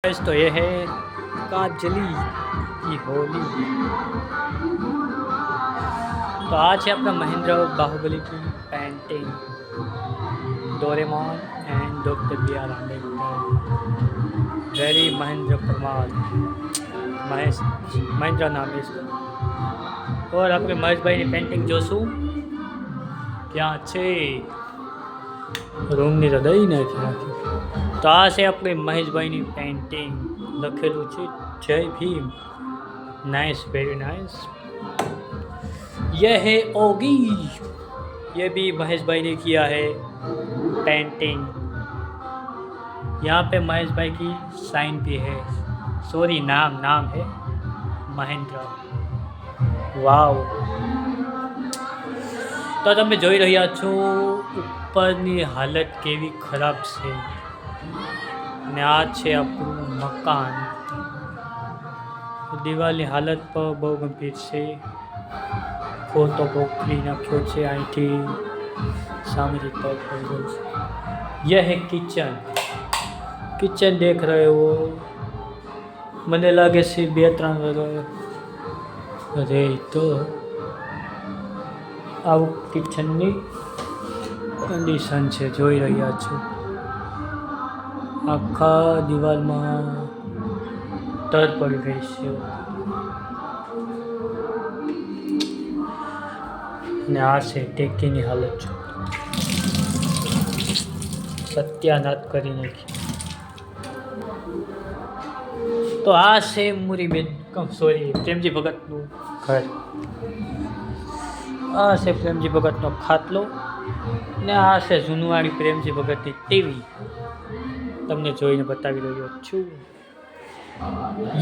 तो ये है काजली की होली। तो आज है अपना महेंद्र बाहुबली की painting, Doraemon and doctor B R Ambedkar. Very Mahendra Parmar, Mahendra नाम है इसका। और अपने महेश भाई ने पेंटिंग જોશું ક્યાં છે રૂમની તો દઈ નાખી। તો આ છે આપણે મહેશભાઈની પેન્ટિંગ, લખેલું છે જય ભીમ। Nice, very nice. यह है ओगी, ये भी महेश भाई ने किया है पेंटिंग। यहाँ पे महेश भाई की साइन भी है, सॉरी नाम है महेंद्र। वाव। तो તમે જોઈ રહ્યા છો ઉપરની હાલત કેવી ખરાબ છે ને આ છે આપણું મકાન। દિવાલની હાલત પણ બહુ ગંભીર છે, ખોટો પોખરી નાખ્યો છે અહીંથી સામેથી તળ પડી ગયું છે। यह है किचन देख रहे हो, મને લાગે છે 2-3 વર્ષ અરે તો આવું કિચનની કન્ડિશન છે, જોઈ રહ્યા છો। આખા દિવાલમાં તર પડી ગઈ છે ને આ છે ટેકીની હાલત જો સત્યાનાશ કરી નાખી। તો આ છે મુરીબેન સોરી પ્રેમજી ભગતનું ઘર। આ છે પ્રેમજી ભગતનો ખાટલો ને આ છે જૂનવાણી પ્રેમજી भगतની टीवी, તમને જોઈને બતાવી રહ્યો છું।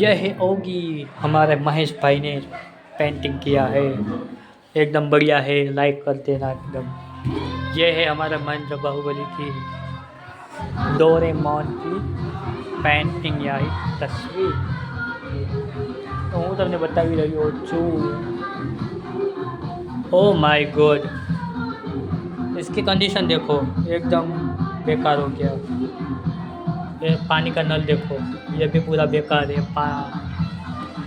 यह है ओगी, हमारे महेश भाई ने पेंटिंग किया है, एकदम बढ़िया है, लाइक कर देना एकदम। यह है हमारा महेंद्र बाहुबली की डोरेमोन की पेंटिंग या तस्वीर, तो हूँ तमने बतावी रह्यो छूं। ओ माय गॉड, इसकी कंडीशन देखो, एकदम बेकार हो गया। ये पानी का नल देखो, ये भी पूरा बेकार है,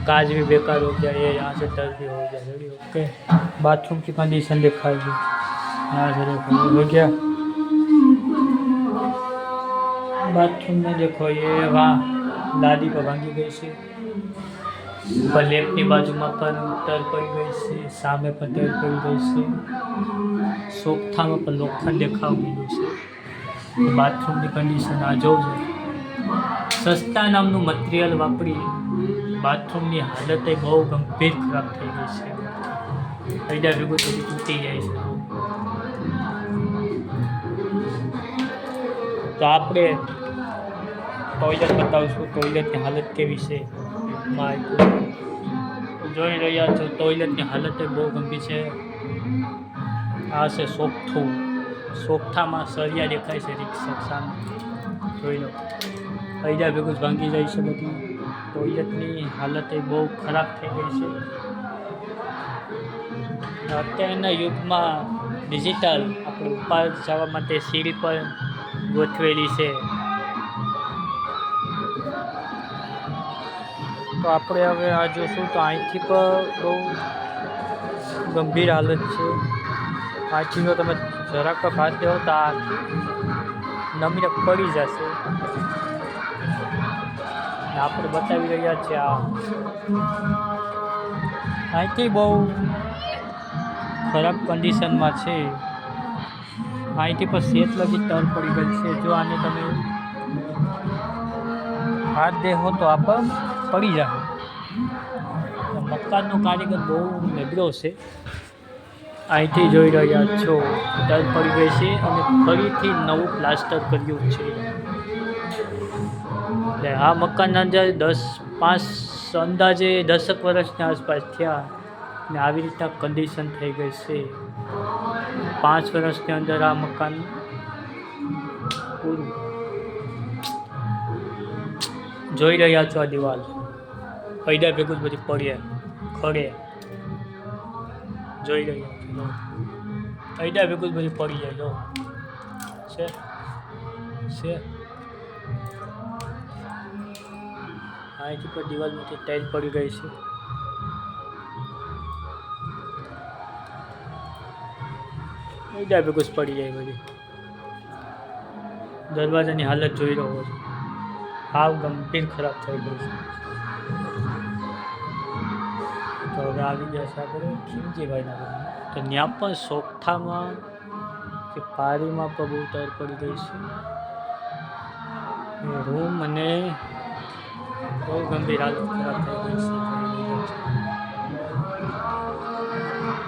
काज भी बेकार हो गया, ये यहाँ से डर भी हो गया। ओके, बाथरूम की कंडीशन दिखाएगी, यहाँ से देखो हो गया। बाथरूम में देखो ये वहाँ लादी पर भांगी गई से, पर लेफ्टनी बाजूમાં પણ તર પડી ગઈ છે, સામે પણ તર પડી ગઈ છે, સોફામાં પણ લોખંડ દેખાવ ગયું છે। બાથરૂમની કન્ડિશન આ જોજો, સસ્તા નામનું મટીરિયલ વાપરી બાથરૂમની હાલત બહુ ગંભીર ખરાબ થઈ ગઈ છે। હૈડા ભેગું થોડી તૂટી જાય છે। તો આપણે ટોયલેટ બતાવશું, ટોયલેટની હાલત કેવી છે। જોઈ રહ્યા છો ટોયલેટની હાલત બહુ ગંભીર છે। આ છે સોફામાં સળિયા દેખાય છે, રિક્ષા સામે જોઈ લો, હૈડા ભેગું જ ભાંગી જાય છે બધી। ટોયલેટની હાલત બહુ ખરાબ થઈ ગઈ છે। અત્યારના યુગમાં ડિજિટલ આપણે ઉપર જવા માટે સીડી પર ગોઠવેલી છે। તો આપણે હવે આ જોશું તો અહીંથી પણ બહુ ગંભીર હાલત છે। અહીંથી જો તમે જરાક ભાત દેવો તો આ નમીને પડી જશે। આપણે બતાવી રહ્યા છીએ આ અહીંથી બહુ ખરાબ કન્ડિશનમાં છે। અહીંથી પણ સેત લગી તર પડી ગઈ છે। જો આને તમે હાથ દેહો તો આ પણ પડી જાય। મકાનનો કારીગર બહુ નબળો છે। અહીંથી જોઈ રહ્યા છો તર પડી ગઈ છે અને ફરીથી નવું પ્લાસ્ટર કર્યું છે। એટલે આ મકાનના અંદર અંદાજે 10 વર્ષની આસપાસ થયા ને આવી રીતના કન્ડિશન થઈ ગઈ છે। 5 વર્ષની અંદર આ મકાન પૂરું। જોઈ રહ્યા છો આ દિવાલ હૈડા ભેગું જ બધી પડીએ ખડે, જોઈ રહ્યા છો હૈડા ભેગું જ બધી પડી જાય જો છે। અહીંથી પર દિવાલમાંથી ટાઇલ પડી ગઈ છે. બધા ભેગું જ પડી જાય બધી. દરવાજાની હાલત જોઈ રહ્યો છો, હાવ ગંભીર ખરાબ થઈ ગઈ છે. તો હવે આવી ગયા છે આપણે ખીમજીભાઈના ઘરમાં. તો ત્યાં પણ સોગઠામાં કે પારીમાં પણ બહુ ટાઈલ પડી ગઈ છે. રૂમ અને બહુ ગંભીર હાલત ખરાબ થઈ ગઈ છે.